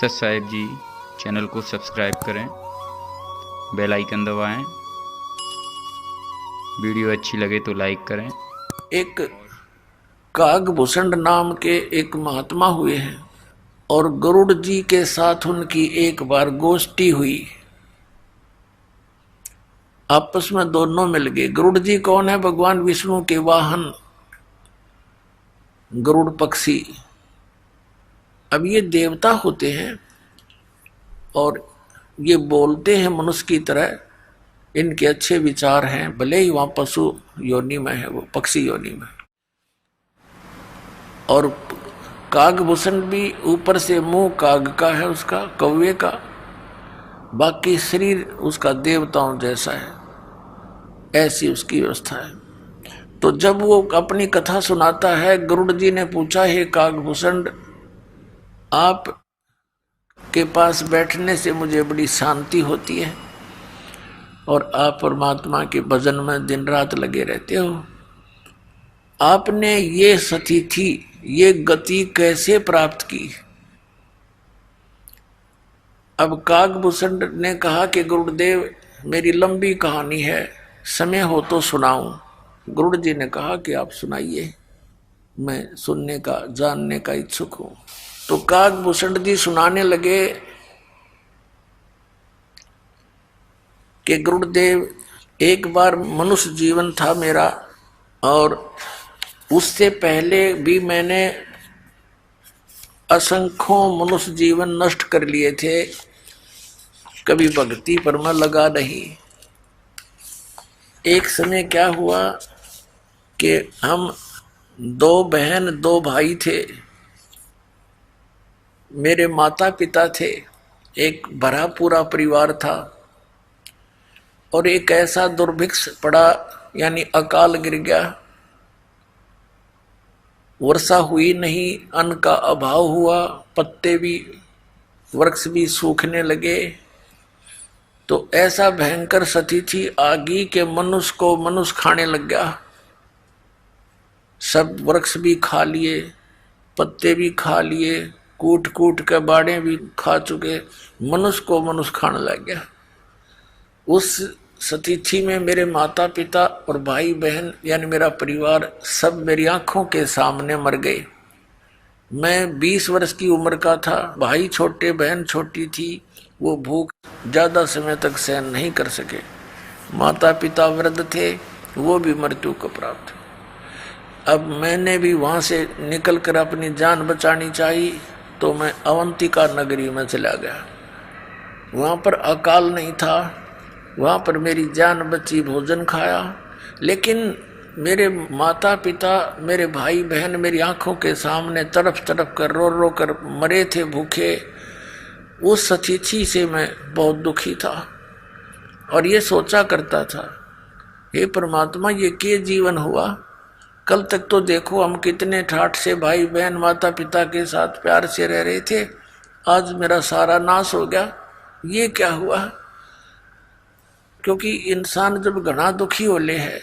सत साहिब जी चैनल को सब्सक्राइब करें, बेल आइकन दबाएं, वीडियो अच्छी लगे तो लाइक करें। एक कागभूषण नाम के एक महात्मा हुए हैं और गरुड़ जी के साथ उनकी एक बार गोष्ठी हुई। आपस में दोनों मिल गए। गरुड़ जी कौन है? भगवान विष्णु के वाहन गरुड़ पक्षी। अब ये देवता होते हैं और ये बोलते हैं मनुष्य की तरह, इनके अच्छे विचार हैं, भले ही वहां पशु योनि में है, वो पक्षी योनि में। और कागभूषण भी ऊपर से मुंह काग का है, उसका कौवे का, बाकी शरीर उसका देवताओं जैसा है, ऐसी उसकी व्यवस्था है। तो जब वो अपनी कथा सुनाता है, गरुड़ जी ने पूछा, हे कागभूषण, आप के पास बैठने से मुझे बड़ी शांति होती है और आप परमात्मा के भजन में दिन रात लगे रहते हो। आपने ये स्थिति, ये गति कैसे प्राप्त की? अब कागभूषण ने कहा कि गुरुदेव, मेरी लंबी कहानी है, समय हो तो सुनाऊं। गरुड़ जी ने कहा कि आप सुनाइए, मैं सुनने का, जानने का इच्छुक हूं। तो कागभूषण जी सुनाने लगे कि गुरुदेव, एक बार मनुष्य जीवन था मेरा और उससे पहले भी मैंने असंख्यों मनुष्य जीवन नष्ट कर लिए थे, कभी भक्ति पर मैं लगा नहीं। एक समय क्या हुआ कि हम दो बहन दो भाई थे, मेरे माता पिता थे, एक भरा पूरा परिवार था और एक ऐसा दुर्भिक्ष पड़ा, यानी अकाल गिर गया, वर्षा हुई नहीं, अन्न का अभाव हुआ, पत्ते भी, वृक्ष भी सूखने लगे। तो ऐसा भयंकर स्थिति आ गई कि मनुष्य को मनुष्य खाने लग गया। सब वृक्ष भी खा लिए, पत्ते भी खा लिए, कूट कूट के बाड़े भी खा चुके, मनुष्य को मनुष्य खाने लग गया। उस स्थिति में मेरे माता पिता और भाई बहन, यानी मेरा परिवार, सब मेरी आंखों के सामने मर गए। मैं 20 वर्ष की उम्र का था, भाई छोटे, बहन छोटी थी, वो भूख ज्यादा समय तक सहन नहीं कर सके। माता पिता वृद्ध थे, वो भी मृत्यु को प्राप्त। अब मैंने भी वहां से निकलकर अपनी जान बचानी चाहिए, तो मैं अवंतिका नगरी में चला गया। वहां पर अकाल नहीं था, वहां पर मेरी जान बची, भोजन खाया। लेकिन मेरे माता पिता, मेरे भाई बहन मेरी आंखों के सामने तड़प तड़प कर, रो रो कर मरे थे भूखे। उस स्थिति से मैं बहुत दुखी था और ये सोचा करता था, हे परमात्मा, ये क्या जीवन हुआ? कल तक तो देखो हम कितने ठाठ से भाई बहन माता पिता के साथ प्यार से रह रहे थे, आज मेरा सारा नाश हो गया, ये क्या हुआ? क्योंकि इंसान जब घना दुखी होले है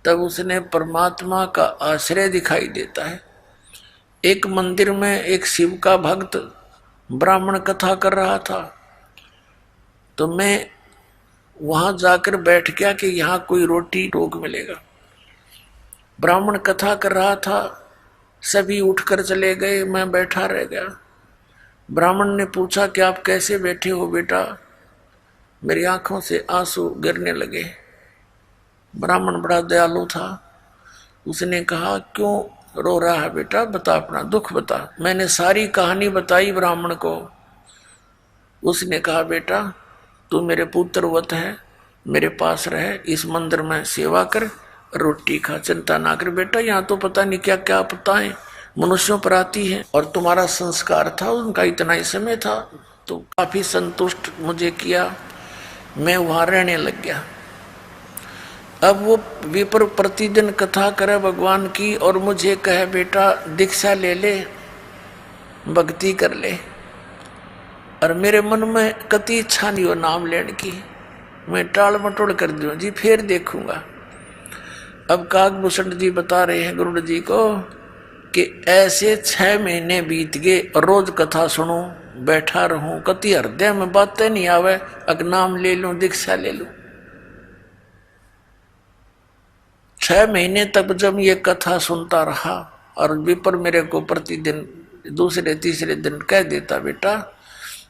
तब उसने परमात्मा का आश्रय दिखाई देता है। एक मंदिर में एक शिव का भक्त ब्राह्मण कथा कर रहा था, तो मैं वहां जाकर बैठ गया कि यहाँ कोई रोटी टोक मिलेगा। ब्राह्मण कथा कर रहा था, सभी उठकर चले गए, मैं बैठा रह गया। ब्राह्मण ने पूछा कि आप कैसे बैठे हो बेटा? मेरी आंखों से आंसू गिरने लगे। ब्राह्मण बड़ा दयालु था, उसने कहा, क्यों रो रहा है बेटा, बता, अपना दुख बता। मैंने सारी कहानी बताई ब्राह्मण को। उसने कहा, बेटा तू मेरे पुत्रवत है, मेरे पास रहे, इस मंदिर में सेवा कर, रोटी खा, चिंता ना कर बेटा। यहाँ तो पता नहीं क्या क्या आपदाएं मनुष्यों पर आती है, और तुम्हारा संस्कार था, उनका इतना ही समय था, तो काफी संतुष्ट मुझे किया, मैं वहां रहने लग गया। अब वो विप्र प्रतिदिन कथा करे भगवान की और मुझे कहे, बेटा दीक्षा ले ले, भक्ति कर ले। और मेरे मन में कति इच्छा नहीं हो नाम लेने की, मैं टाल मटोल कर दूं, जी फिर देखूंगा। अब कागभूषण जी बता रहे हैं गरुड़ जी को कि ऐसे 6 महीने बीत गए, रोज कथा सुनो, बैठा रहूं, कति हृदय में बातें नहीं आवे, अग नाम ले लूं, दीक्षा ले लूं। 6 महीने तक जब ये कथा सुनता रहा और विपर मेरे को प्रतिदिन दूसरे तीसरे दिन कह देता, बेटा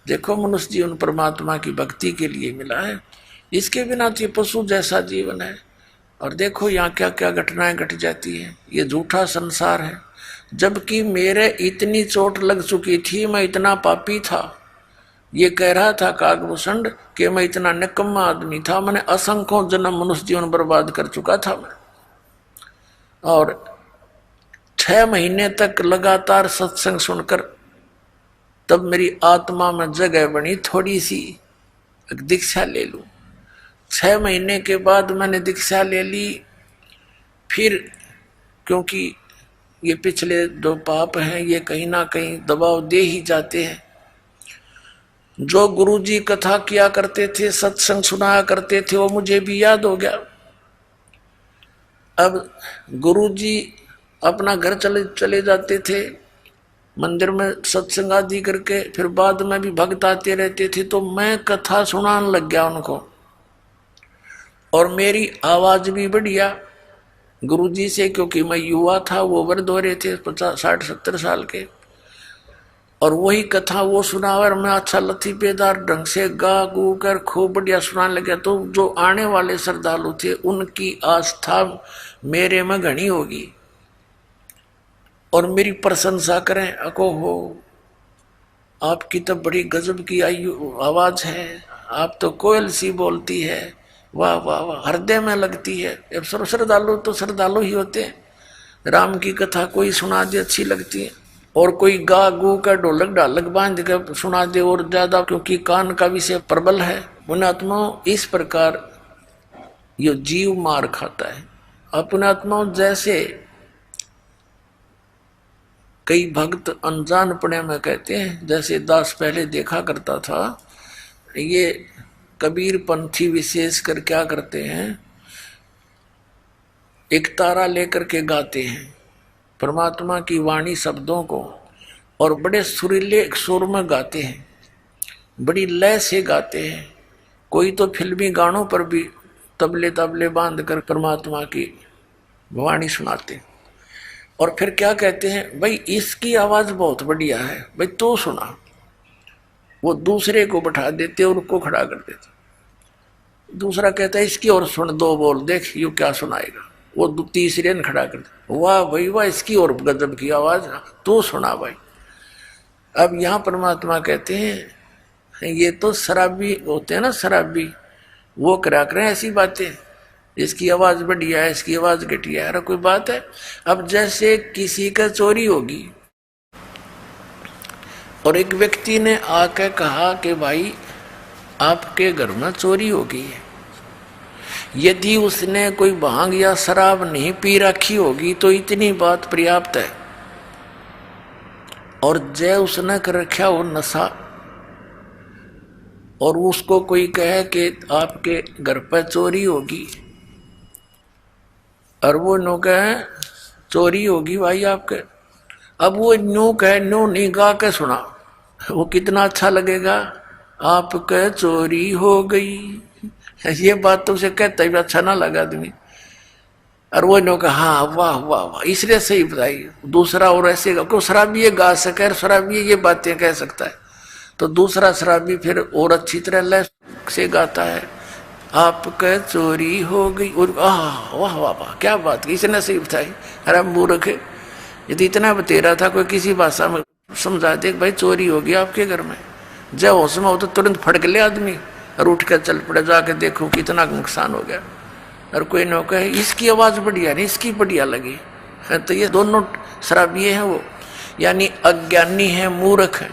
देखो मनुष्य जीवन परमात्मा की भक्ति के लिए मिला है, इसके बिना तो पशु जैसा जीवन है, और देखो यहाँ क्या क्या घटनाएं घट जाती है, ये झूठा संसार है। जबकि मेरे इतनी चोट लग चुकी थी, मैं इतना पापी था, ये कह रहा था काकभूषण कि मैं इतना निकम्मा आदमी था, मैंने असंख्यों जन्म मनुष्य जीवन बर्बाद कर चुका था मैं। और 6 महीने तक लगातार सत्संग सुनकर तब मेरी आत्मा में जगह बनी, थोड़ी सी दीक्षा ले लूं। 6 महीने के बाद मैंने दीक्षा ले ली। फिर क्योंकि ये पिछले 2 पाप हैं, ये कहीं ना कहीं दबाव दे ही जाते हैं। जो गुरुजी कथा किया करते थे, सत्संग सुनाया करते थे, वो मुझे भी याद हो गया। अब गुरुजी अपना घर चले जाते थे, मंदिर में सत्संग आदि करके, फिर बाद में भी भक्त आते रहते थे, तो मैं कथा सुनाने लग गया उनको, और मेरी आवाज भी बढ़िया गुरुजी से, क्योंकि मैं युवा था, वो वृद्ध हो रहे थे 50, 60, 70 साल के, और वही कथा वो सुनावर मैं अच्छा लतीफेदार ढंग से गा गू कर खूब बढ़िया सुनाने लगा। तो जो आने वाले श्रद्धालु थे उनकी आस्था मेरे में घनी होगी और मेरी प्रशंसा करें, अको हो आपकी तो बड़ी गजब की आवाज है, आप तो कोयल सी बोलती है, वाह वाह वाह, हृदय में लगती है। अब श्रद्धालु तो श्रद्धालु ही होते हैं, राम की कथा कोई सुना दे अच्छी लगती है, और कोई गा गू का ढोलक ढालक बांध कर सुना दे और ज्यादा, क्योंकि कान का विषय प्रबल है। पुण्यात्माओं, इस प्रकार ये जीव मार खाता है। अब पुण्यात्माओं, जैसे कई भक्त अनजानपने में कहते हैं, जैसे दास पहले देखा करता था, ये कबीर पंथी विशेष कर क्या करते हैं, एक तारा लेकर के गाते हैं परमात्मा की वाणी शब्दों को, और बड़े सुरीले सुर में गाते हैं, बड़ी लय से गाते हैं। कोई तो फिल्मी गानों पर भी तबले तबले बांध कर परमात्मा की वाणी सुनाते, और फिर क्या कहते हैं, भाई इसकी आवाज बहुत बढ़िया है, भाई तो सुना। वो दूसरे को बैठा देते और उसको खड़ा कर देते, दूसरा कहता है इसकी और सुन, 2 बोल देख यू क्या सुनाएगा, वो तीसरे ने खड़ा कर दिया, वाह भाई वाह, इसकी और गजब की आवाज, तो सुना भाई। अब यहाँ परमात्मा कहते हैं ये तो शराबी होते हैं ना, शराबी, वो करा करें ऐसी बातें, इसकी आवाज बढ़िया है, इसकी आवाज घटिया है, अरे कोई बात है। अब जैसे किसी का चोरी होगी और एक व्यक्ति ने आकर कहा कि भाई आपके घर में चोरी हो गई है, यदि उसने कोई भांग या शराब नहीं पी रखी होगी तो इतनी बात पर्याप्त है, और जय उसने कर रखा हो नशा, और उसको कोई कहे कि आपके घर पर चोरी होगी, और वो नो कहे चोरी होगी भाई आपके, अब वो नो कहे, नो नहीं गा के सुना, वो कितना अच्छा लगेगा, आपके चोरी हो गई, ये बात तो उसे कहता ही अच्छा ना लगा आदमी, और वो नो कहा हाँ वाह वाह वाह, इसलिए सही बताई। दूसरा और ऐसे को शराबी ये गा सके, शराबी ये बातें कह सकता है, तो दूसरा शराबी फिर और अच्छी तरह लय से गाता है, आपके चोरी हो गई, और वाह वाह वाह क्या बात, इसने सही बताई। अरे मूर्ख, यदि इतना बतेरा था, कोई किसी भाषा में समझा दे भाई चोरी होगी आपके घर में, जब होश में हो तो तुरंत फड़क ले आदमी और उठ कर चल पड़े, जाके देखो कितना नुकसान हो गया। और कोई न कहे इसकी आवाज बढ़िया नहीं, इसकी बढ़िया लगी है, तो ये दोनों शराबी हैं, वो यानी अज्ञानी है, मूर्ख है।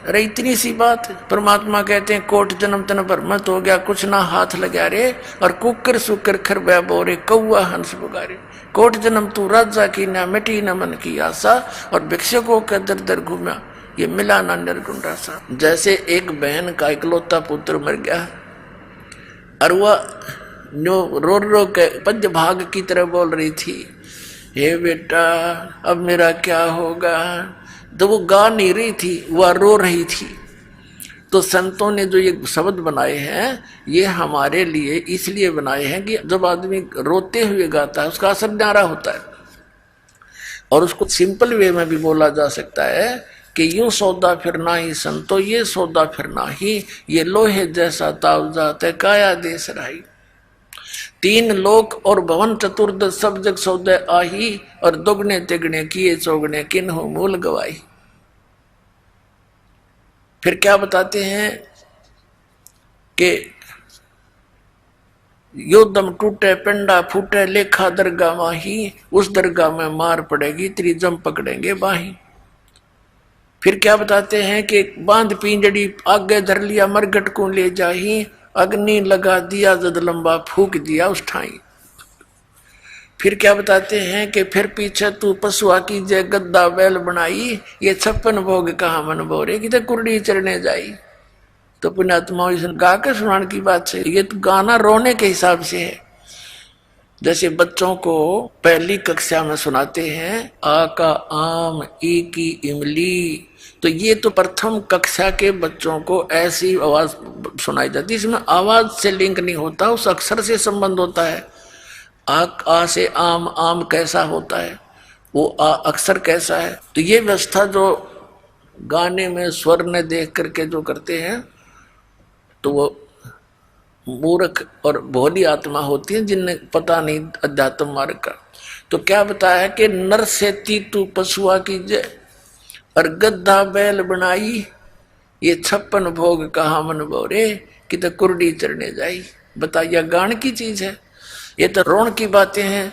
अरे इतनी सी बात, परमात्मा कहते हैं कोट जन्म तन पर मत हो गया, कुछ ना हाथ लगा रे, और कुकर सुकर खर बोरे कौआ हंस पुकारे, कोट जन्म तू राजा की ना मिटी न मन की आशा, और भिक्षुकों का दर दर घूमा, ये मिला ना निर्गुण रासा। जैसे एक बहन का इकलौता पुत्र मर गया, और वह रो रो के पद्य भाग की तरह बोल रही थी, हे बेटा अब मेरा क्या होगा, तो वो गा नहीं रही थी, वह रो रही थी। तो संतों ने जो ये शब्द बनाए हैं ये हमारे लिए इसलिए बनाए हैं कि जब आदमी रोते हुए गाता है उसका असर न्यारा होता है। और उसको सिंपल वे में भी बोला जा सकता है कि यूं सौदा फिरना ही संतो, ये सौदा फिरना ही, ये लोहे जैसा ताव जाते काया देश राही। तीन लोक और भवन चतुर्दश सब जग सौदे आही, और दुगने तिगने किए चौगने किन्हों मूल गवाई। फिर क्या बताते हैं कि यो दम टूटे पिंडा फूटे लेखा दरगाह माही, उस दरगाह में मार पड़ेगी तेरी जम पकड़ेंगे बाही। फिर क्या बताते हैं कि बांध पिंजड़ी आगे धर लिया मरगट को ले जाही, अग्नि लगा दिया जद लंबा फूक दिया उस ठाई। फिर क्या बताते हैं कि फिर पीछे तू पशुआ की जय गद्दा बैल बनाई, ये 56 भोग कहा मन बोरे कि कुर्डी चढ़ने जाई। तो पुण्यात्मा गा के सुनाने की बात से, ये तो गाना रोने के हिसाब से है। जैसे बच्चों को पहली कक्षा में सुनाते हैं आ का आम ई की इमली, तो ये तो प्रथम कक्षा के बच्चों को ऐसी आवाज सुनाई जाती है, इसमें आवाज से लिंक नहीं होता, उस अक्षर से संबंध होता है। आ से आम, आम कैसा होता है, वो आ अक्षर कैसा है। तो ये व्यवस्था जो गाने में स्वर ने देख करके जो करते हैं तो वो मूर्ख और भोली आत्मा होती है जिन्हें पता नहीं अध्यात्म मार्ग का। तो क्या बताया कि नर से तू पशुआ की जय और गद्दा बैल बनाई, ये 56 भोग कहा मन बोरे कि तो कुर्डी चढ़ने जाई। बताइए गान की चीज है, ये तो रोण की बातें हैं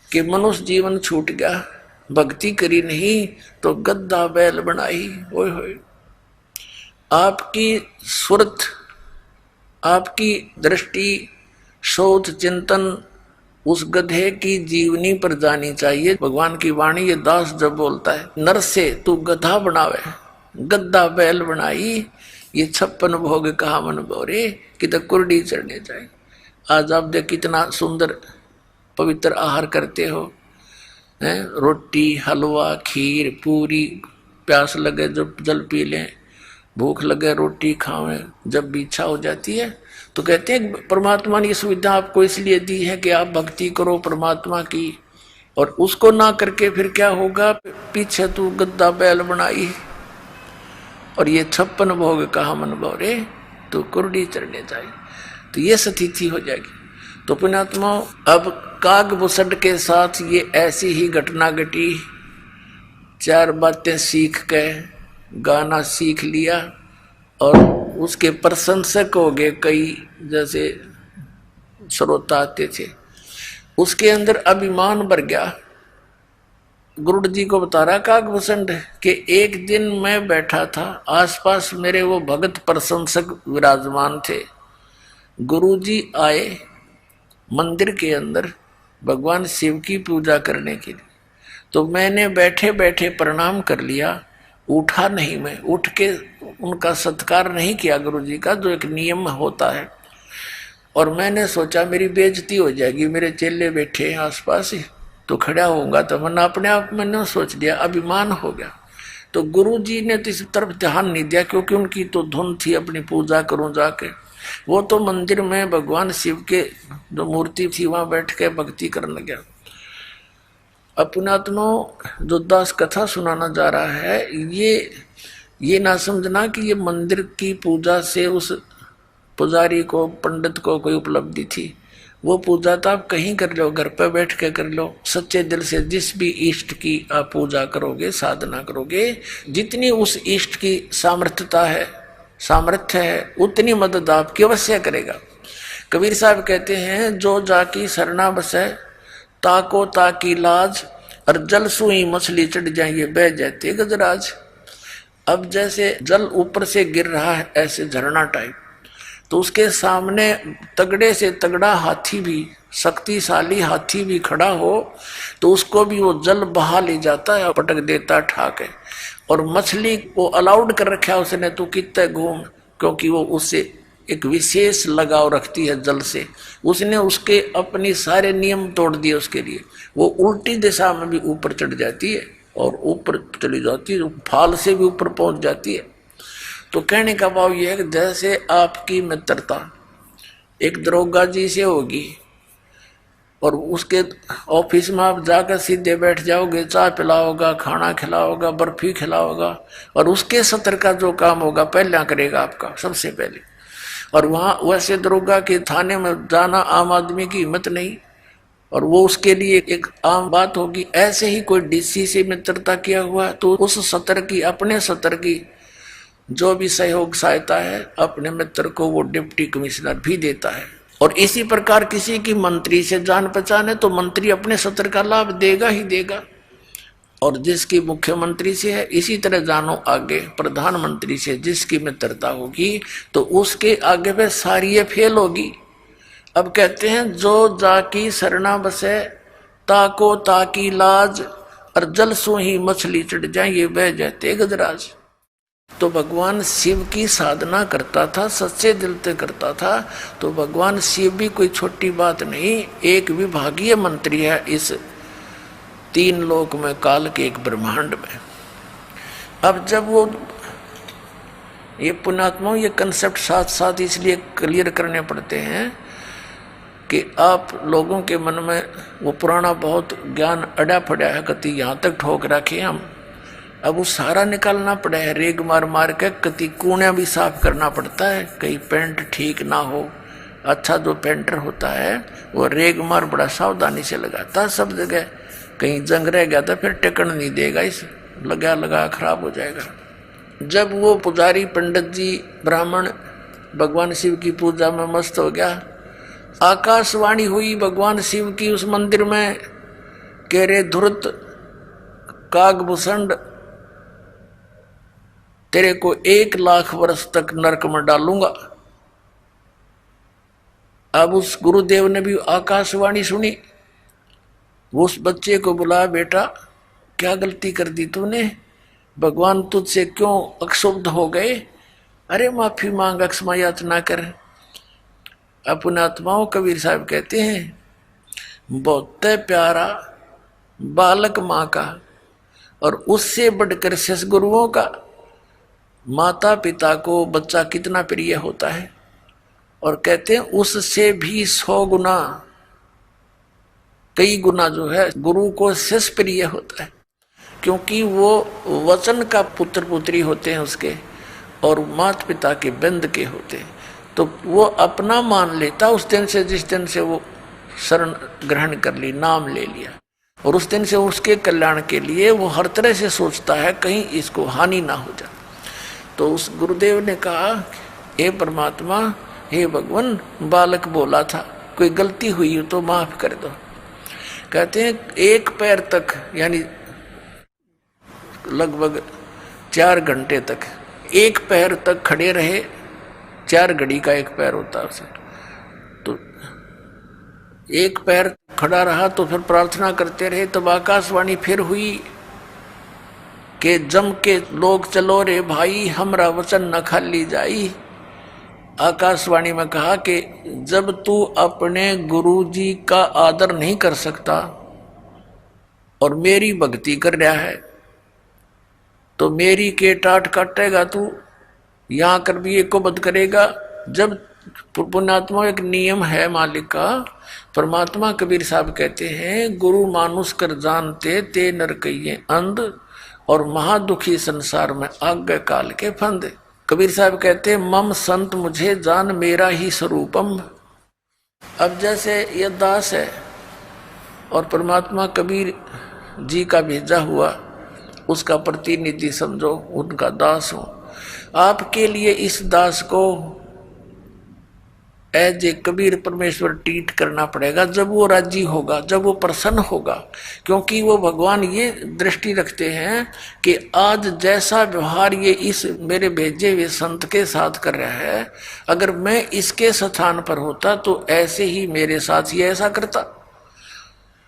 कि मनुष्य जीवन छूट गया, भक्ति करी नहीं तो गद्दा बैल बनाई। ओए होए, आपकी सुरत, आपकी दृष्टि, शोध, चिंतन उस गधे की जीवनी पर जानी चाहिए। भगवान की वाणी ये दास जब बोलता है नर से तू गधा बनावे गद्दा बैल बनाई, ये 56 भोग कहा मन बोरे कि तो कुर्डी चढ़ने जाए। आज आप देख कितना सुंदर पवित्र आहार करते हो, हैं? रोटी, हलवा, खीर, पूरी, प्यास लगे जब जल पी लें, भूख लगे रोटी खावें, जब भी इच्छा हो जाती है तो कहते हैं परमात्मा ने ये सुविधा आपको इसलिए दी है कि आप भक्ति करो परमात्मा की। और उसको ना करके फिर क्या होगा, पीछे तू गद्दा बैल बनाई और ये 56 भोग कहा मन बोरे तो कुर्डी चढ़ने जाए। तो ये स्थिति हो जाएगी। तो पुण्यात्मा अब काग बुसड के साथ ये ऐसी ही घटना घटी। 4 बातें सीख के गाना सीख लिया और उसके प्रशंसक हो गए कई, जैसे श्रोता आते थे, उसके अंदर अभिमान भर गया। गुरुड़ जी को बता रहा कागभूषण कि एक दिन मैं बैठा था, आसपास मेरे वो भगत प्रशंसक विराजमान थे। गुरुजी आए मंदिर के अंदर भगवान शिव की पूजा करने के लिए, तो मैंने बैठे बैठे प्रणाम कर लिया, उठा नहीं, मैं उठ के उनका सत्कार नहीं किया गुरुजी का, जो एक नियम होता है। और मैंने सोचा मेरी बेइज्जती हो जाएगी, मेरे चेले बैठे हैं आसपास ही, तो खड़ा होऊंगा तो मैंने अपने आप मैंने सोच लिया, अभिमान हो गया। तो गुरुजी ने तो इस तरफ ध्यान नहीं दिया, क्योंकि उनकी तो धुन थी अपनी पूजा करूं जाके। वो तो मंदिर में भगवान शिव के जो मूर्ति थी वहां बैठ के भक्ति करने गया। अपनात्मा जो दास कथा सुनाना जा रहा है, ये ना समझना कि ये मंदिर की पूजा से उस पुजारी को, पंडित को कोई उपलब्धि थी। वो पूजा तो आप कहीं कर लो, घर पे बैठ के कर लो, सच्चे दिल से जिस भी इष्ट की आप पूजा करोगे, साधना करोगे, जितनी उस इष्ट की सामर्थ्य है उतनी मदद आपकी अवश्य करेगा। कबीर साहब कहते हैं जो जाकी सरना बसे ताको ताकी लाज, और जल सुई मछली चढ़ जाएंगे बह जाते गजराज। अब जैसे जल ऊपर से गिर रहा है ऐसे झरना टाइप, तो उसके सामने तगड़े से तगड़ा हाथी भी, शक्तिशाली हाथी भी खड़ा हो तो उसको भी वो जल बहा ले जाता है, पटक देता ठाके। और मछली को अलाउड कर रखा है उसने, तो कितने घूम, क्योंकि वो उससे एक विशेष लगाव रखती है जल से। उसने उसके अपनी सारे नियम तोड़ दिए उसके लिए, वो उल्टी दिशा में भी ऊपर चढ़ जाती है और ऊपर चली जाती है, फाल से भी ऊपर पहुंच जाती है। तो कहने का भाव यह है कि जैसे आपकी मित्रता एक दरोगा जी से होगी और उसके ऑफिस में आप जाकर सीधे बैठ जाओगे, चाय पिलाओगा, खाना खिलाओगा, बर्फी खिलाओगा, और उसके सत्र का जो काम होगा पहला करेगा आपका सबसे पहले। और वहाँ वैसे दरोगा के थाने में जाना आम आदमी की हिम्मत नहीं, और वो उसके लिए एक आम बात होगी। ऐसे ही कोई डीसी से मित्रता किया हुआ तो उस सत्र की, अपने सत्र की जो भी सहयोग सहायता है अपने मित्र को वो डिप्टी कमिश्नर भी देता है। और इसी प्रकार किसी की मंत्री से जान पहचान है तो मंत्री अपने सत्र का लाभ देगा ही देगा, और जिसकी मुख्यमंत्री से है इसी तरह जानो आगे प्रधानमंत्री से जिसकी मित्रता होगी तो उसके आगे पे सारी ये फेल होगी। अब कहते हैं जो जाकी सरना बसे ताको ताकी लाज, और जल सो ही मछली चढ़ जाए ये बह जाते गजराज। तो भगवान शिव की साधना करता था, सच्चे दिल से करता था, तो भगवान शिव भी कोई छोटी बात नहीं, एक विभागीय मंत्री है इस 3 लोक में, काल के एक ब्रह्मांड में। अब जब वो ये पुण्यात्माओं ये कंसेप्ट साथ साथ इसलिए क्लियर करने पड़ते हैं कि आप लोगों के मन में वो पुराना बहुत ज्ञान अड़ा पड़ा है, कति यहाँ तक ठोक रखे हम, अब वो सारा निकालना पड़ा है, रेग मार मार के कति कूणा भी साफ करना पड़ता है, कहीं पेंट ठीक ना हो। अच्छा जो पेंटर होता है वो रेग मार बड़ा सावधानी से लगाता है सब जगह, कहीं जंग रह गया तो फिर टिकन नहीं देगा, इस लगा लगा खराब हो जाएगा। जब वो पुजारी पंडित जी ब्राह्मण भगवान शिव की पूजा में मस्त हो गया, आकाशवाणी हुई भगवान शिव की उस मंदिर में, कह रे धुरत कागभूषण तेरे को 1 लाख वर्ष तक नरक में डालूंगा। अब उस गुरुदेव ने भी आकाशवाणी सुनी, वो उस बच्चे को बुलाया, बेटा क्या गलती कर दी तूने, भगवान तुझसे क्यों अक्षुब्ध हो गए, अरे माफी मांग, अक्षमा याचना कर। अपने आत्माओं कबीर साहब कहते हैं बहुत प्यारा बालक माँ का, और उससे बढ़कर ससगुरुओं का, माता पिता को बच्चा कितना प्रिय होता है, और कहते हैं उससे भी 100 गुना, कई गुना जो है गुरु को शिष्य प्रिय होता है, क्योंकि वो वचन का पुत्र पुत्री होते हैं उसके, और माता पिता के बंद के होते हैं, तो वो अपना मान लेता उस दिन से, जिस दिन से वो शरण ग्रहण कर ली, नाम ले लिया, और उस दिन से उसके कल्याण के लिए वो हर तरह से सोचता है कहीं इसको हानि ना हो जाए। तो उस गुरुदेव ने कहा, हे परमात्मा, हे भगवान, बालक बोला था, कोई गलती हुई हो तो माफ कर दो। कहते हैं 1 पैर तक, यानी लगभग 4 घंटे तक 1 पैर तक खड़े रहे, 4 घड़ी का 1 पैर होता है उसे, तो 1 पैर खड़ा रहा, तो फिर प्रार्थना करते रहे। तब आकाशवाणी फिर हुई कि जम के लोग चलो रे भाई, हमरा वचन न खाली जाई। आकाशवाणी में कहा कि जब तू अपने गुरु जी का आदर नहीं कर सकता और मेरी भक्ति कर रहा है तो मेरी के टाट काटेगा तू, यहाँ कर भी एक को बद करेगा। जब पुण्यात्मा एक नियम है मालिक का, परमात्मा कबीर साहब कहते हैं, गुरु मानुष कर जानते ते नर कहिए अंध, और महादुखी संसार में आज्ञा काल के फंद। कबीर साहब कहते हैं, मम संत मुझे जान मेरा ही स्वरूपम। अब जैसे यह दास है और परमात्मा कबीर जी का भेजा हुआ उसका प्रतिनिधि समझो, उनका दास हो, आपके लिए इस दास को एज ए कबीर परमेश्वर ट्रीट करना पड़ेगा जब वो राजी होगा, जब वो प्रसन्न होगा। क्योंकि वो भगवान ये दृष्टि रखते हैं कि आज जैसा व्यवहार ये इस मेरे भेजे हुए संत के साथ कर रहा है, अगर मैं इसके स्थान पर होता तो ऐसे ही मेरे साथ ये ऐसा करता।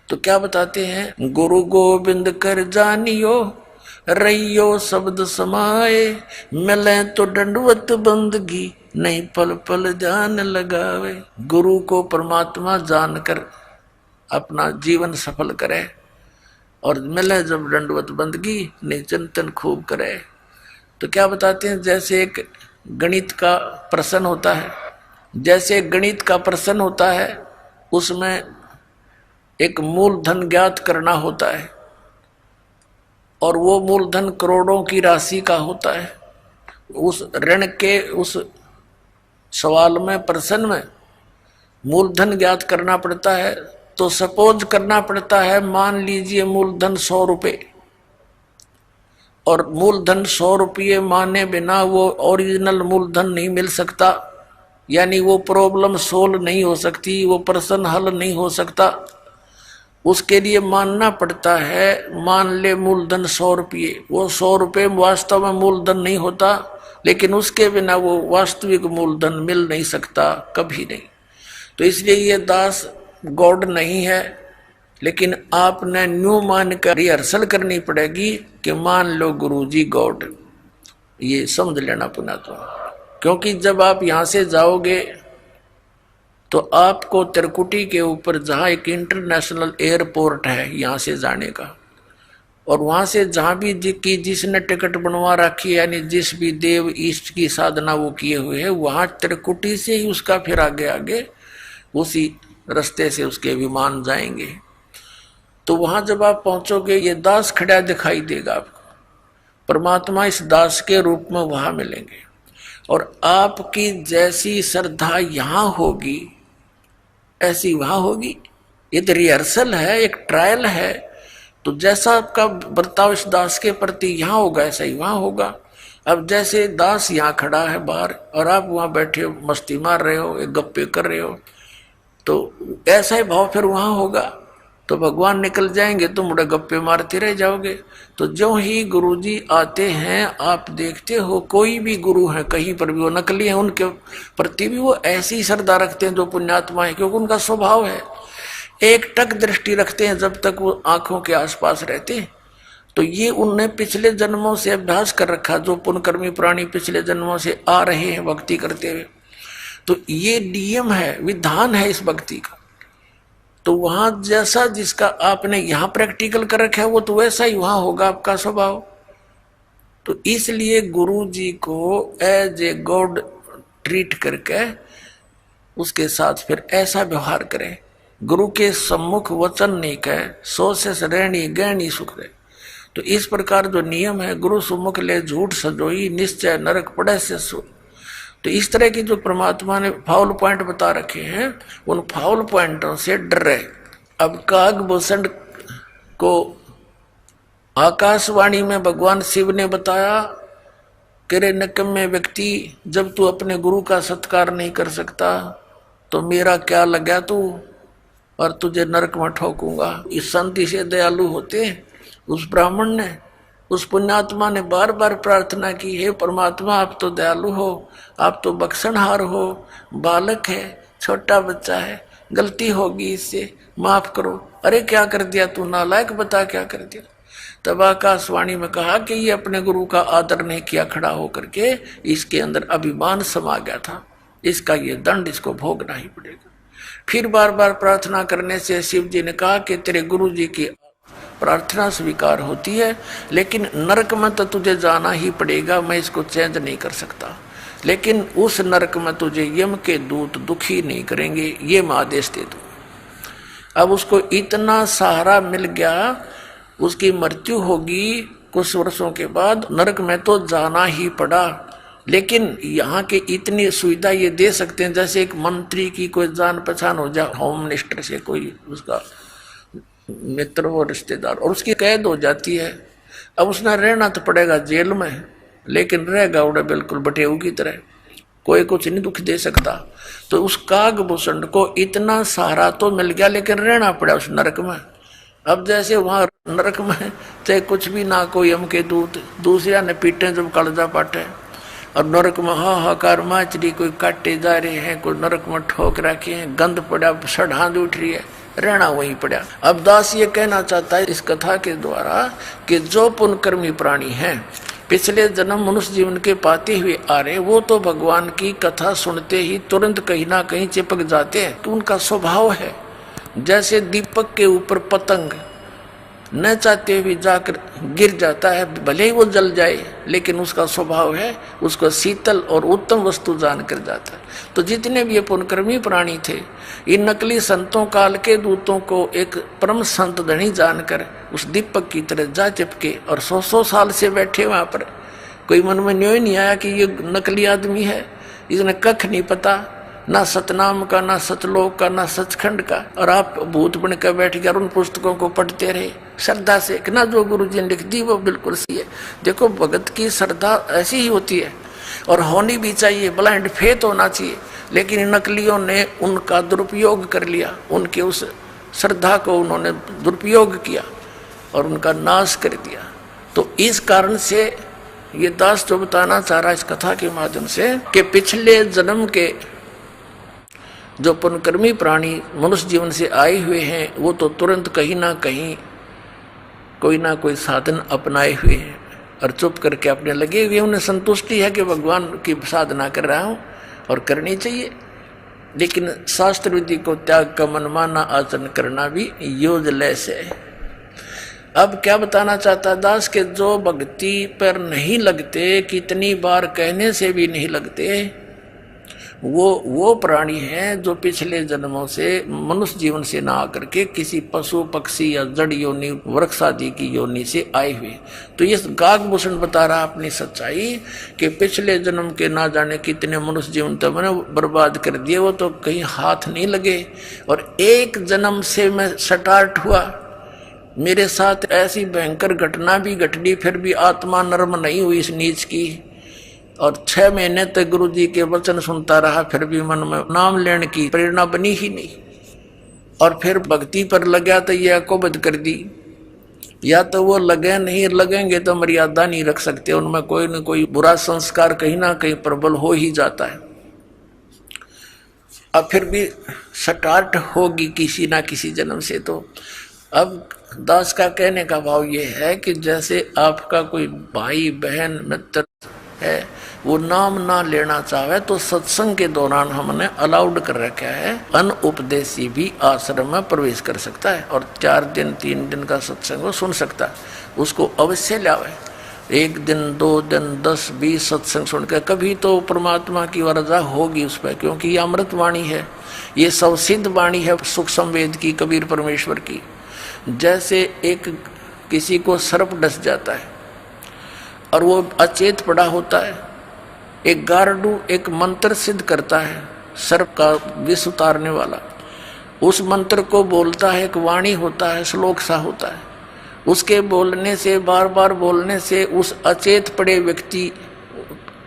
तो क्या बताते हैं, गुरु गोविंद कर जानियो रहियो शब्द समाए, मिले तो दंडवत बंदगी नहीं पल पल ध्यान लगावे। गुरु को परमात्मा जानकर अपना जीवन सफल करे, और मिले जब दंडवत बंदगी नहीं चिंतन खूब करे। तो क्या बताते हैं, जैसे एक गणित का प्रश्न होता है, जैसे गणित का प्रश्न होता है उसमें एक मूलधन ज्ञात करना होता है और वो मूलधन करोड़ों की राशि का होता है। उस ऋण के उस सवाल में प्रश्न में मूलधन ज्ञात करना पड़ता है। तो सपोज करना पड़ता है, मान लीजिए मूलधन 100 रुपये, और मूलधन 100 रुपये माने बिना वो ओरिजिनल मूलधन नहीं मिल सकता, यानी वो प्रॉब्लम सोल्व नहीं हो सकती, वो प्रश्न हल नहीं हो सकता। उसके लिए मानना पड़ता है, मान ले मूलधन 100 रुपये, वो 100 रुपये वास्तव में मूलधन नहीं होता, लेकिन उसके बिना वो वास्तविक मूलधन मिल नहीं सकता, कभी नहीं। तो इसलिए ये दास गॉड नहीं है, लेकिन आपने न्यू मान कर रिहर्सल करनी पड़ेगी कि मान लो गुरुजी गॉड, ये समझ लेना पुनः। तो क्योंकि जब आप यहाँ से जाओगे तो आपको त्रिकुटी के ऊपर जहाँ एक इंटरनेशनल एयरपोर्ट है यहाँ से जाने का, और वहाँ से जहाँ भी जिसने टिकट बनवा रखी है, यानी जिस भी देव ईष्ट की साधना वो किए हुए है, वहाँ त्रिकुटी से ही उसका फिर आगे आगे उसी रास्ते से उसके विमान जाएंगे। तो वहां जब आप पहुंचोगे ये दास खड़ा दिखाई देगा आपको, परमात्मा इस दास के रूप में वहां मिलेंगे, और आपकी जैसी श्रद्धा यहां होगी ऐसी वहां होगी। ये तो रिहर्सल है, एक ट्रायल है। तो जैसा आपका बर्ताव इस दास के प्रति यहाँ होगा ऐसा ही वहां होगा। अब जैसे दास यहाँ खड़ा है बाहर और आप वहां बैठे हो, मस्ती मार रहे हो, एक गप्पे कर रहे हो, तो ऐसा ही भाव फिर वहां होगा। तो भगवान निकल जाएंगे, तुम मुड़े गप्पे मारते रह जाओगे। तो जो ही गुरुजी आते हैं आप देखते हो, कोई भी गुरु है कहीं पर भी वो नकली है, उनके प्रति भी वो ऐसी श्रद्धा रखते हैं जो पुण्यात्मा है, क्योंकि उनका स्वभाव है। एक टक दृष्टि रखते हैं जब तक वो आंखों के आसपास रहते हैं। तो ये उनने पिछले जन्मों से अभ्यास कर रखा, जो पुण्यकर्मी प्राणी पिछले जन्मों से आ रहे हैं भक्ति करते हुए। तो ये नियम है, विधान है इस भक्ति का। तो वहां जैसा जिसका आपने यहाँ प्रैक्टिकल कर रखा है वो तो वैसा ही वहां होगा आपका स्वभाव। तो इसलिए गुरु जी को एज ए गॉड ट्रीट करके उसके साथ फिर ऐसा व्यवहार करें। गुरु के सम्मुख वचन नहीं कहे, सो से रहनी गहनी सुख रहे। तो इस प्रकार जो नियम है, गुरु सम्मुख ले झूठ सजोई, निश्चय नरक पड़े से सो। तो इस तरह की जो परमात्मा ने फाउल पॉइंट बता रखे हैं, उन फाउल पॉइंटों से डर रहे। अब कागभूषण को आकाशवाणी में भगवान शिव ने बताया कि रे निकम्मे व्यक्ति, जब तू अपने गुरु का सत्कार नहीं कर सकता तो मेरा क्या लगा तू, और तुझे नरक में ठोकूंगा। इस संति से दयालु होते उस ब्राह्मण ने, उस पुण्यात्मा ने बार बार प्रार्थना की, हे परमात्मा आप तो दयालु हो, आप तो बख्शनहार हो, बालक है, छोटा बच्चा है, गलती होगी, इससे माफ करो। अरे क्या कर दिया तू नालायक, बता क्या कर दिया। तब आकाशवाणी में कहा कि ये अपने गुरु का आदर नहीं किया, खड़ा होकर के इसके अंदर अभिमान समा गया था, इसका ये दंड इसको भोगना ही पड़ेगा। फिर बार बार प्रार्थना करने से शिव जी ने कहा कि तेरे गुरु जी की प्रार्थना स्वीकार होती है, लेकिन नरक में तो तुझे जाना ही पड़ेगा, मैं इसको चेंज नहीं कर सकता। लेकिन उस नरक में तुझे यम के दूत दुखी नहीं करेंगे, ये मैं आदेश दे दूं। अब उसको इतना सहारा मिल गया, उसकी मृत्यु होगी कुछ वर्षों के बाद, नरक में तो जाना ही पड़ा। लेकिन यहाँ के इतनी सुविधा ये दे सकते हैं, जैसे एक मंत्री की कोई जान पहचान हो जाए, होम मिनिस्टर से कोई उसका मित्र हो, रिश्तेदार, और उसकी कैद हो जाती है। अब उसने रहना तो पड़ेगा जेल में, लेकिन रहेगा उड़े बिल्कुल बटेऊ की तरह, कोई कुछ नहीं दुख दे सकता। तो उस कागभूषण को इतना सहारा तो मिल गया, लेकिन रहना पड़ा उस नरक में। अब जैसे वहां नरक में चाहे कुछ भी ना, कोई यम के दूत दूसरा ने पीटे जब कलजा पाटे, और नरक में हाहाकार माचरी, कोई काटे जा रहे हैं, कोई नरक में ठोक रखे हैं, गंद पड़ा, सड़ांध उठ रही है, रहना वहीं पड़ा। अब दास ये कहना चाहता है इस कथा के द्वारा कि जो पुण्यकर्मी प्राणी हैं, पिछले जन्म मनुष्य जीवन के पाते हुए आ रहे, वो तो भगवान की कथा सुनते ही तुरंत कहीं ना कहीं चिपक जाते हैं। तो उनका स्वभाव है जैसे दीपक के ऊपर पतंग, न चाहते हुए जाकर गिर जाता है, भले ही वो जल जाए, लेकिन उसका स्वभाव है उसको शीतल और उत्तम वस्तु जानकर जाता है। तो जितने भी ये पुण्यकर्मी प्राणी थे, इन नकली संतों काल के दूतों को एक परम संत धनी जानकर उस दीपक की तरह जा चिपके और 100 साल से बैठे वहां पर। कोई मन में न्योय नहीं आया कि ये नकली आदमी है, इसने कख नहीं पता, ना सतनाम का, ना सतलोक का, ना सचखंड का, और आप भूत बन कर बैठ गए और उन पुस्तकों को पढ़ते रहे श्रद्धा से कि ना जो गुरु जी ने लिख दी वो बिल्कुल सही है। देखो भगत की श्रद्धा ऐसी ही होती है और होनी भी चाहिए, ब्लाइंड फेथ होना चाहिए। लेकिन इन नकलियों ने उनका दुरुपयोग कर लिया, उनके उस श्रद्धा को उन्होंने दुरुपयोग किया और उनका नाश कर दिया। तो इस कारण से ये दास जो बताना चाह रहा है इस कथा के माध्यम से कि पिछले जन्म के जो पुण्यकर्मी प्राणी मनुष्य जीवन से आए हुए हैं, वो तो तुरंत कहीं ना कहीं कोई ना कोई साधन अपनाए हुए हैं और चुप करके अपने लगे हुए। उन्हें संतुष्टि है कि भगवान की साधना कर रहा हूँ और करनी चाहिए, लेकिन शास्त्र विधि को त्याग का मनमाना आचरण करना भी यूजलेस है। अब क्या बताना चाहता दास के जो भक्ति पर नहीं लगते, कितनी बार कहने से भी नहीं लगते, वो प्राणी हैं जो पिछले जन्मों से मनुष्य जीवन से ना आकर के किसी पशु पक्षी या जड़ योनि वृक्ष आदि की योनि से आए हुए। तो ये गागभूषण बता रहा अपनी सच्चाई कि पिछले जन्म के ना जाने कितने मनुष्य जीवन तो मैंने बर्बाद कर दिए, वो तो कहीं हाथ नहीं लगे। और एक जन्म से मैं स्टार्ट हुआ, मेरे साथ ऐसी भयंकर घटना भी घटनी, फिर भी आत्मा नर्म नहीं हुई इस नीच की। और 6 महीने तक गुरु जी के वचन सुनता रहा, फिर भी मन में नाम लेने की प्रेरणा बनी ही नहीं। और फिर भक्ति पर लगा तो यह कुबद कर दी, या तो वो लगे नहीं, लगेंगे तो मर्यादा नहीं रख सकते, उनमें कोई न कोई बुरा संस्कार कहीं ना कहीं प्रबल हो ही जाता है। अब फिर भी स्टार्ट होगी किसी ना किसी जन्म से। तो अब दास का कहने का भाव ये है कि जैसे आपका कोई भाई बहन मित्र है, वो नाम ना लेना चाहे तो सत्संग के दौरान हमने अलाउड कर रखा है, अनउपदेशी भी आश्रम में प्रवेश कर सकता है और 4 दिन 3 दिन का सत्संग वो सुन सकता है। उसको अवश्य लावे, 1 दिन 2 दिन 10 20 सत्संग सुन के कभी तो परमात्मा की वरजा होगी उस पर, क्योंकि ये अमृत वाणी है, ये सब सिद्ध वाणी है सुख संवेद की, कबीर परमेश्वर की। जैसे एक किसी को सर्प डस जाता है और वो अचेत पड़ा होता है, एक गारडू एक मंत्र सिद्ध करता है सर्प का विष उतारने वाला, उस मंत्र को बोलता है, एक वाणी होता है, श्लोक सा होता है, उसके बोलने से बार बार बोलने से उस अचेत पड़े व्यक्ति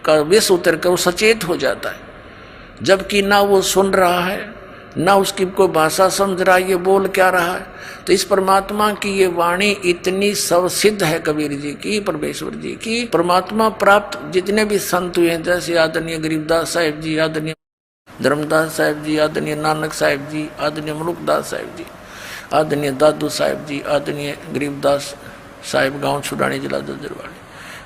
का विष उतर कर वो सचेत हो जाता है। जबकि ना वो सुन रहा है ना उसकी कोई भाषा समझ रहा है, ये बोल क्या रहा है। तो इस परमात्मा की ये वाणी इतनी सवसिद्ध है कबीर जी की, परमेश्वर जी की। परमात्मा प्राप्त जितने भी संत हुए हैं, जैसे आदरणीय गरीबदास साहिब जी, आदरणीय धर्मदास साहिब जी, आदरणीय नानक साहिब जी, आदरणीय मनुकदास साहिब जी, आदरणीय दादू साहिब जी, आदरणीय गरीबदास साहिब गांव छुड़ानी जिला दजरवाड़ी,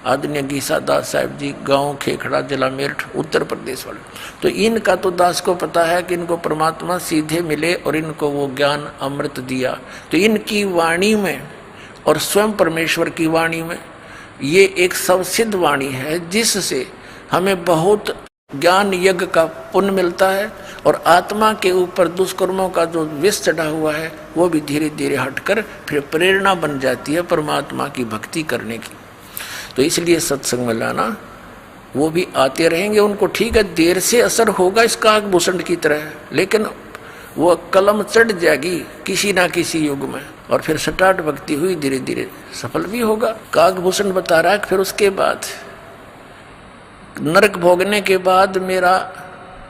आदरणीय गीसा दास साहिब जी गांव खेखड़ा जिला मेरठ उत्तर प्रदेश वाले। तो इनका तो दास को पता है कि इनको परमात्मा सीधे मिले और इनको वो ज्ञान अमृत दिया। तो इनकी वाणी में और स्वयं परमेश्वर की वाणी में ये एक सबसिद्ध वाणी है, जिससे हमें बहुत ज्ञान यज्ञ का पुण्य मिलता है और आत्मा के ऊपर दुष्कर्मों का जो विष चढ़ा हुआ है वो भी धीरे धीरे हटकर फिर प्रेरणा बन जाती है परमात्मा की भक्ति करने की। तो इसलिए सत्संग में लाना, वो भी आते रहेंगे, उनको ठीक है देर से असर होगा इस कागभूषण की तरह, लेकिन वो कलम चढ़ जाएगी किसी ना किसी युग में और फिर स्टार्ट भक्ति हुई धीरे धीरे सफल भी होगा। कागभूषण बता रहा है फिर उसके बाद नरक भोगने के बाद मेरा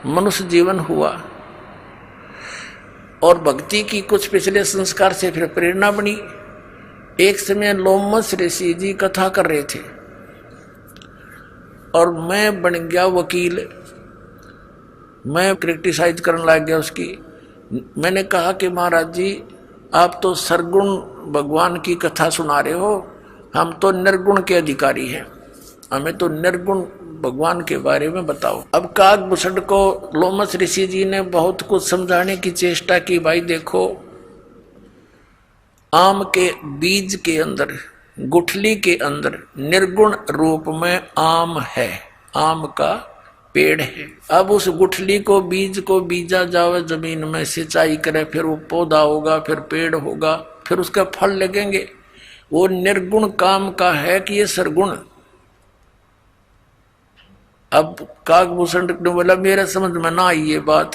मनुष्य जीवन हुआ और भक्ति की कुछ पिछले संस्कार से फिर प्रेरणा बनी। एक समय लोमस ऋषि जी कथा कर रहे थे और मैं बन गया वकील, मैं क्रिटिसाइज करने लग गया उसकी। मैंने कहा कि महाराज जी आप तो सरगुण भगवान की कथा सुना रहे हो, हम तो निर्गुण के अधिकारी हैं, हमें तो निर्गुण भगवान के बारे में बताओ। अब कागभूषण को लोमस ऋषि जी ने बहुत कुछ समझाने की चेष्टा की, भाई देखो आम के बीज के अंदर, गुठली के अंदर निर्गुण रूप में आम है, आम का पेड़ है। अब उस गुठली को, बीज को बीजा जावे जमीन में, सिंचाई करे, फिर वो पौधा होगा, फिर पेड़ होगा, फिर उसका फल लगेंगे। वो निर्गुण काम का है कि ये सरगुण। अब काकभूषण ने बोला मेरे समझ में ना आई ये बात,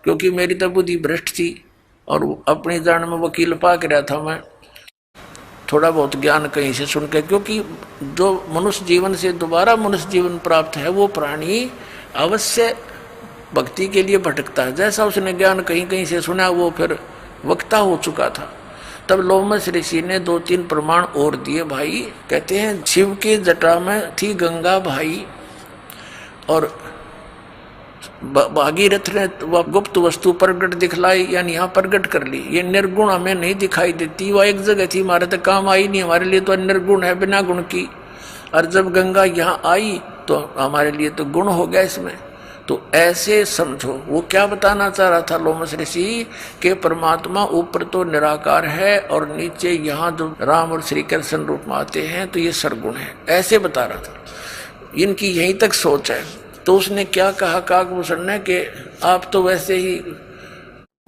क्योंकि मेरी तो बुद्धि भ्रष्ट थी और अपनी जान में वकील पाक रहा था मैं, थोड़ा बहुत ज्ञान कहीं से सुन के। क्योंकि जो मनुष्य जीवन से दोबारा मनुष्य जीवन प्राप्त है वो प्राणी अवश्य भक्ति के लिए भटकता है। जैसा उसने ज्ञान कहीं कहीं से सुना वो फिर वक्ता हो चुका था। तब लोमस ऋषि ने 2-3 प्रमाण और दिए भाई। कहते हैं शिव की जटा में थी गंगा भाई, और भागीरथ ने वह गुप्त वस्तु प्रगट दिखलाई, यानी यहाँ प्रगट कर ली। ये निर्गुण हमें नहीं दिखाई देती, वह एक जगह थी, हमारे तो काम आई नहीं, हमारे लिए तो निर्गुण है बिना गुण की। और जब गंगा यहाँ आई तो हमारे लिए तो गुण हो गया इसमें। तो ऐसे समझो। वो क्या बताना चाह रहा था लोमस ऋषि के परमात्मा ऊपर तो निराकार है और नीचे यहाँ जो राम और श्री कृष्ण रूप में आते हैं तो ये सरगुण है, ऐसे बता रहा था। इनकी यहीं तक सोच है। तो उसने क्या कहा काकभूषण ने कि आप तो वैसे ही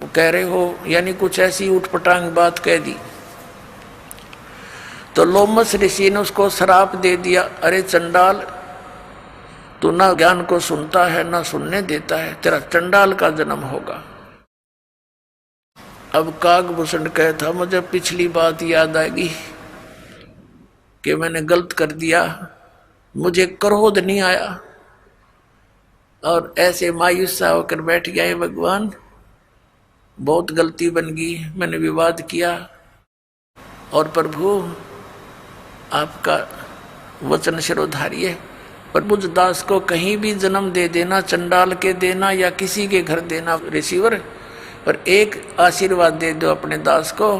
कह रहे हो, यानी कुछ ऐसी उठपटांग बात कह दी। तो लोमस ऋषि ने उसको श्राप दे दिया, अरे चंडाल, तू ना ज्ञान को सुनता है ना सुनने देता है, तेरा चंडाल का जन्म होगा। अब काकभूषण कहता मुझे पिछली बात याद आएगी कि मैंने गलत कर दिया, मुझे क्रोध नहीं आया और ऐसे मायूस सा होकर बैठ गया, भगवान बहुत गलती बन गई, मैंने विवाद किया और प्रभु आपका वचन शिरोधार्य, पर मुझ दास को कहीं भी जन्म दे देना, चंडाल के देना या किसी के घर देना ऋषिवर, पर एक आशीर्वाद दे दो अपने दास को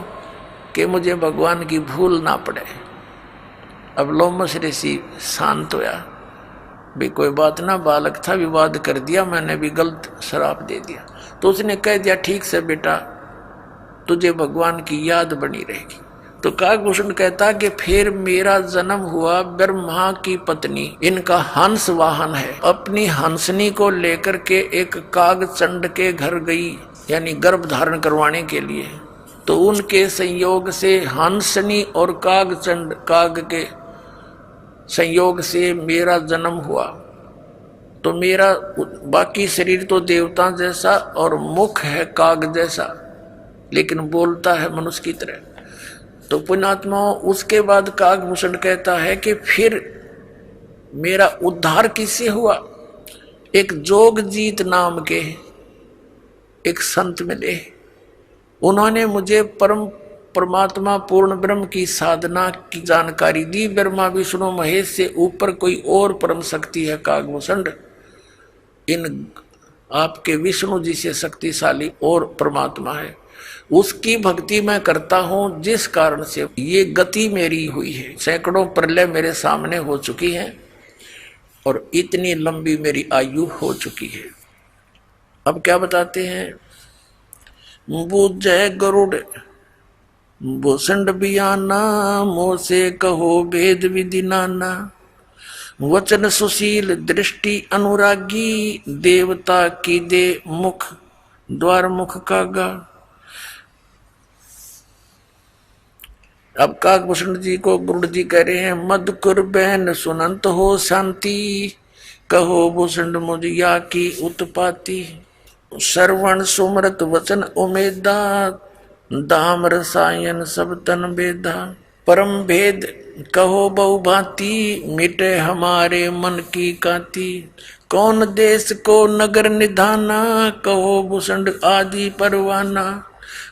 कि मुझे भगवान की भूल ना पड़े। अब लोमस ऋषि शांत होया, भी कोई बात ना, बालक था, विवाद कर दिया, मैंने भी गलत श्राप दे दिया। तो उसने कह दिया ठीक से बेटा, तुझे भगवान की याद बनी रहेगी। तो काकभूषण कहता कि फिर मेरा जन्म हुआ ब्रह्मा की पत्नी, इनका हंस वाहन है, अपनी हंसनी को लेकर के एक कागचंड के घर गई, यानी गर्भ धारण करवाने के लिए। तो उनके संयोग से हंसनी और कागचंड, काग के संयोग से मेरा जन्म हुआ। तो मेरा बाकी शरीर तो देवता जैसा और मुख है काग जैसा, लेकिन बोलता है मनुष्य की तरह। तो पुण्यात्मा उसके बाद काकभूषण कहता है कि फिर मेरा उद्धार किससे हुआ। एक जोगजीत नाम के एक संत मिले, उन्होंने मुझे परमात्मा पूर्ण ब्रह्म की साधना की जानकारी दी। ब्रह्मा विष्णु महेश से ऊपर कोई और परम शक्ति है काकभूषण, इन आपके विष्णु जी से शक्तिशाली और परमात्मा है, उसकी भक्ति मैं करता हूं, जिस कारण से ये गति मेरी हुई है। सैकड़ों प्रलय मेरे सामने हो चुकी है और इतनी लंबी मेरी आयु हो चुकी है। अब क्या बताते हैं, बुझे गरुड़ भूषण बियाना, मोह से कहो भेद विधि नाना, वचन सुशील दृष्टि अनुरागी, देवता की दे मुख द्वार मुख कागा। अब काकभूषण जी को गुरुड़ जी कह रहे हैं, मधुकुर बहन सुनंत हो शांति, कहो भूषण मुझिया की उत्पाती, श्रवण सुमरत वचन उमेदा, दाम रसायन सब तन बेदा, परम भेद कहो बहुभांति, मिटे हमारे मन की कांति, कौन देश को नगर निधाना, कहो भूषण आदि परवाना,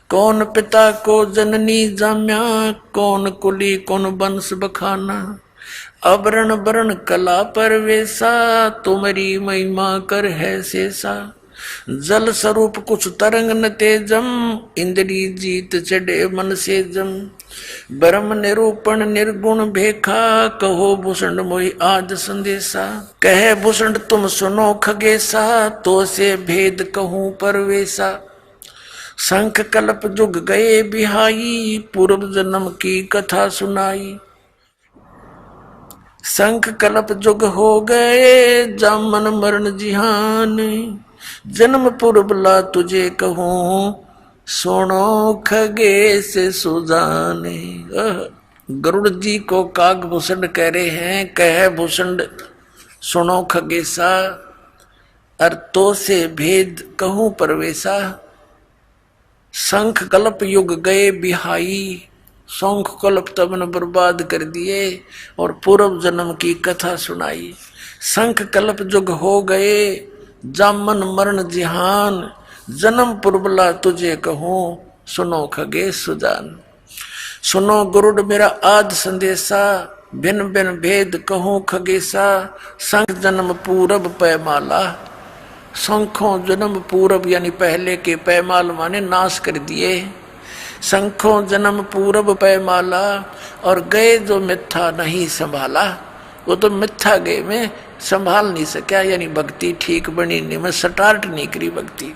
कौन पिता को जननी जाम्या, कौन कुली कौन वंश बखाना, अवरण वरण कला परवेशा, तुम्हारी महिमा कर है शेषा, जल स्वरूप कुछ तरंग न तेजम, इंद्री जीत चढ़े मन से जम, ब्रह्म निरूपण निर्गुण भेखा, कहो भूषण मोहि आज संदेशा, कहे भूषण तुम सुनो खगेशा, तो से भेद कहूं परवेशा, शंख कल्प जुग गए बिहाई, पूर्व जन्म की कथा सुनाई। शंख कल्प जुग हो गए, जामन मरण जिहान, जन्म पूर्व ला तुझे कहूं, सुनो खगेश सुजाने। गरुड़ जी को कागभूषण कह रहे हैं, कह भूषण सुनो खगेशा, अर्थों से भेद कहूं परवेशा। शंख कल्प युग गए बिहाई, शंख कल्प तबन बर्बाद कर दिए और पूर्व जन्म की कथा सुनाई। शंख कल्प युग हो गए, जामन मरण जिहान, जन्म पूर्वला तुझे कहूं, सुनो खगेश सुजान। सुनो गुरुड़ मेरा आद संदेशा, भिन्न भिन्न भेद कहूं खगेशा। शंख जन्म पूरब पैमाला, शंखों जन्म पूरब यानी पहले के, पैमाल माने नाश कर दिए। शंखों जन्म पूरब पैमाला, और गए जो मिथ्या नहीं संभाला। वो तो मिथ्या गए में संभाल नहीं सका, यानी भक्ति ठीक बनी नहीं, मैं स्टार्ट नहीं करी भक्ति।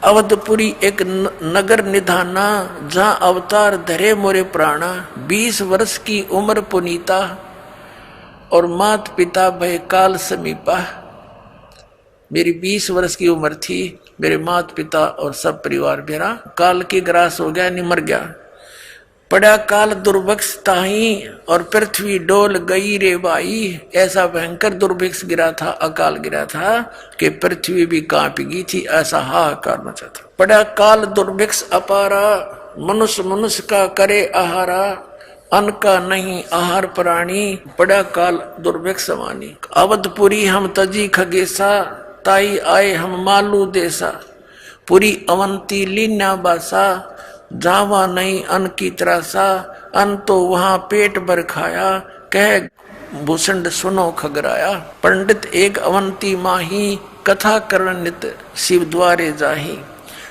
अवधपुरी एक नगर निधाना, जहां अवतार धरे मोरे प्राणा। 20 वर्ष की उम्र पुनीता, और मात पिता भय काल समीपा। मेरी 20 वर्ष की उम्र थी, मेरे माता पिता और सब परिवार मेरा काल की ग्रास हो गया, नहीं मर गया। पड़ा काल दुर्भिक्ष ताही, और पृथ्वी डोल गई रे बाई। ऐसा भयंकर दुर्भिक्ष गिरा था, अकाल गिरा था कि पृथ्वी भी कांप गई थी, ऐसा हाहाकार मचा था। पड़ा काल दुर्भिक्ष अपारा, मनुष्य मनुष्य का करे आहारा। अन्न का नहीं आहार प्राणी, पड़ा काल दुर्भिक्ष समानी। अवधपुरी हम तजी खगेशा, ताई आए हम मालू देसा। पूरी अवंती लीना बासा, जावा नहीं अन्न की त्रासा। अन्न तो वहां पेट भर खाया, कह भूषण सुनो खगराया। पंडित एक अवंती माही, कथा करण नित शिव द्वारे जाही।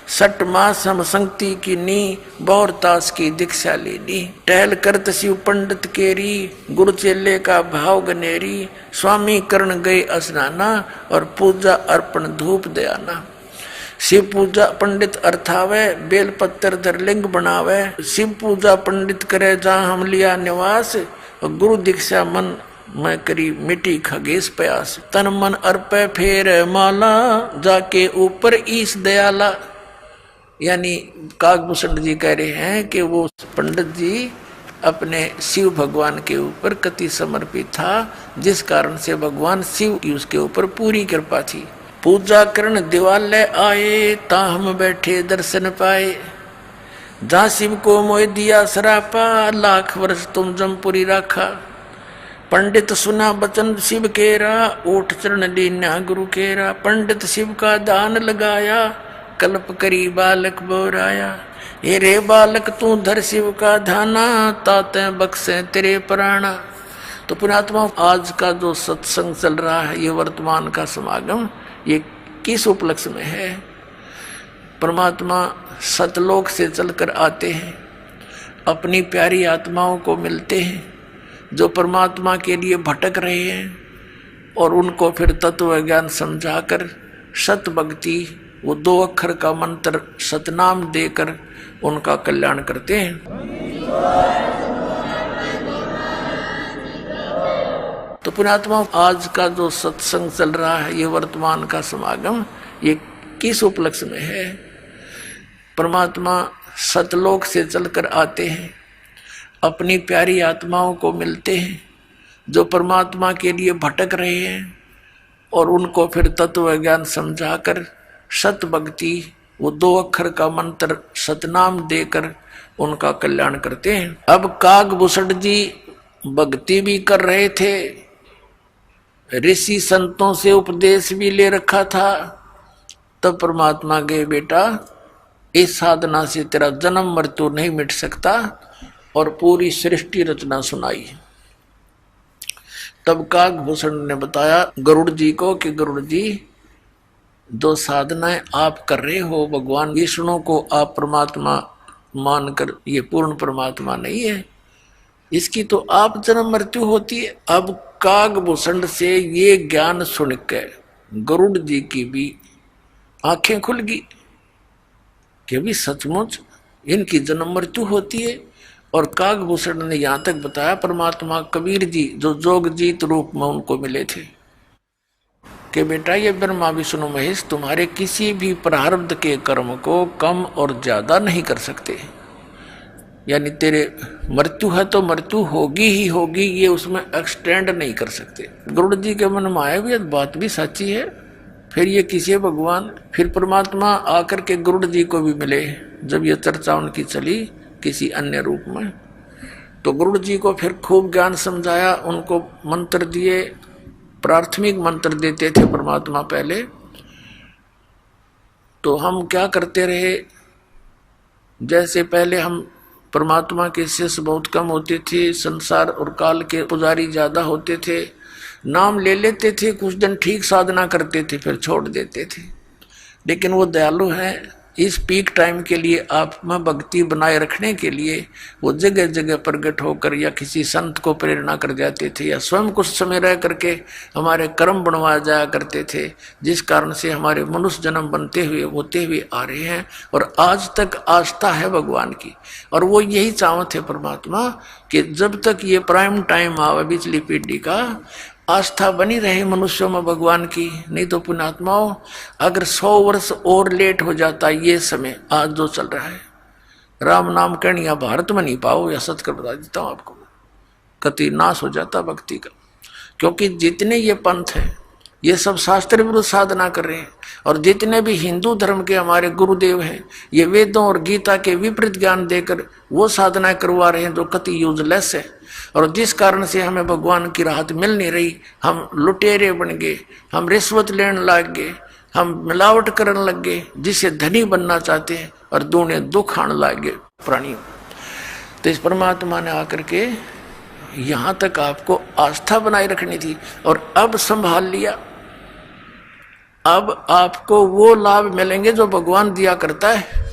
6 मास हम संगति की नी, बौर तास की दीक्षा लेनी। टहल करत शिव पंडित केरी, गुरु चेले का भाव गनेरी। स्वामी करण गए स्नाना, और पूजा अर्पण धूप दयाना। शिव पूजा पंडित अर्थावे, बेल पत्तर धर लिंग बनावे। शिव पूजा पंडित करे जहाँ हम लिया निवास, गुरु दीक्षा मन मैं करी मिटी खगेश प्यास। तन मन अर्पे फेर माला, जाके ऊपर ईश दयाला। यानी कागभूषण जी कह रहे हैं कि वो पंडित जी अपने शिव भगवान के ऊपर कति समर्पित था, जिस कारण से भगवान शिव की उसके ऊपर पूरी कृपा थी। पूजा करण दिवालय आए, ता हम बैठे दर्शन पाए। जहाँ शिव को मोह दिया सरापा, लाख वर्ष तुम जमपुरी राखा। पंडित सुना बचन शिव केरा, ओठ चरण लीना गुरु केरा। पंडित शिव का दान लगाया, कल्प करी बालक बोराया। ये रे बालक तू धर शिव का धाना, ताते बक्से तेरे प्राणा। तो पुण्यात्मा, आज का जो सत्संग चल रहा है, ये वर्तमान का समागम, ये किस उपलक्ष्य में है? परमात्मा सतलोक से चलकर आते हैं, अपनी प्यारी आत्माओं को मिलते हैं जो परमात्मा के लिए भटक रहे हैं, और उनको फिर तत्व ज्ञान समझाकर सत भक्ति, वो 2 अक्षर का मंत्र सतनाम देकर उनका कल्याण करते हैं। तो पुण्यात्मा, आज का जो सत्संग चल रहा है, ये वर्तमान का समागम, ये किस उपलक्ष्य में है? परमात्मा सतलोक से चलकर आते हैं, अपनी प्यारी आत्माओं को मिलते हैं जो परमात्मा के लिए भटक रहे हैं, और उनको फिर तत्व ज्ञान समझाकर सत भक्ति, वो 2 अक्षर का मंत्र सतनाम देकर उनका कल्याण करते हैं। अब कागभूषण जी भक्ति भी कर रहे थे, ऋषि संतों से उपदेश भी ले रखा था। तब परमात्मा गए, बेटा इस साधना से तेरा जन्म मृत्यु नहीं मिट सकता, और पूरी सृष्टि रचना सुनाई। तब कागभूषण ने बताया गरुड़ जी को कि गरुड़ जी, जो साधनाएं आप कर रहे हो, भगवान विष्णु को आप परमात्मा मानकर, ये पूर्ण परमात्मा नहीं है, इसकी तो आप जन्म मृत्यु होती है। अब कागभूषण से ये ज्ञान सुनकर गरुड़ जी की भी आंखें खुल गई। कि भी सचमुच इनकी जन्म मृत्यु होती है। और काकभूषण ने यहाँ तक बताया परमात्मा कबीर जी जो जोगजीत रूप में उनको मिले थे कि बेटा ये ब्रह्मा विष्णु महेश तुम्हारे किसी भी प्रारब्ध के कर्म को कम और ज्यादा नहीं कर सकते। यानी तेरे मृत्यु है तो मृत्यु होगी ही होगी, ये उसमें एक्सटेंड नहीं कर सकते। गरुड़ जी के मन में आया भी बात भी सच्ची है। फिर ये किसी भगवान फिर परमात्मा आकर के गरुड़ जी को भी मिले जब ये चर्चा उनकी चली किसी अन्य रूप में। तो गरुड़ जी को फिर खूब ज्ञान समझाया, उनको मंत्र दिए, प्राथमिक मंत्र देते थे परमात्मा पहले। तो हम क्या करते रहे, जैसे पहले हम परमात्मा के शिष्य बहुत कम होते थे, संसार और काल के पुजारी ज्यादा होते थे, नाम ले लेते थे, कुछ दिन ठीक साधना करते थे फिर छोड़ देते थे। लेकिन वो दयालु हैं, इस पीक टाइम के लिए आप में भक्ति बनाए रखने के लिए वो जगह जगह प्रकट होकर या किसी संत को प्रेरणा कर जाते थे या स्वयं कुछ समय रह करके हमारे कर्म बनवा जाया करते थे, जिस कारण से हमारे मनुष्य जन्म बनते हुए होते हुए आ रहे हैं और आज तक आस्था है भगवान की। और वो यही चाहते थे परमात्मा कि जब तक ये प्राइम टाइम आवे पिछली पीढ़ी का, आस्था बनी रहे मनुष्यों में भगवान की। नहीं तो पुण्यात्माओं अगर 100 वर्ष और लेट हो जाता ये समय आज जो चल रहा है, राम नाम कहनिया भारत में नहीं पाओ, या सच कर बता देता हूँ आपको, कति नाश हो जाता भक्ति का। क्योंकि जितने ये पंथ हैं ये सब शास्त्र विरुद्ध साधना कर रहे हैं, और जितने भी हिंदू धर्म के हमारे गुरुदेव हैं ये वेदों और गीता के विपरीत ज्ञान देकर वो साधना करवा रहे हैं जो कति यूजलेस है। और जिस कारण से हमें भगवान की राहत मिल नहीं रही, हम लुटेरे बन गए, हम रिश्वत लेने लग गए, हम मिलावट करने लग गए, जिससे धनी बनना चाहते हैं और दूने दुख आने लग गए प्राणियों। तो इस परमात्मा ने आकर के यहाँ तक आपको आस्था बनाए रखनी थी और अब संभाल लिया। अब आपको वो लाभ मिलेंगे जो भगवान दिया करता है।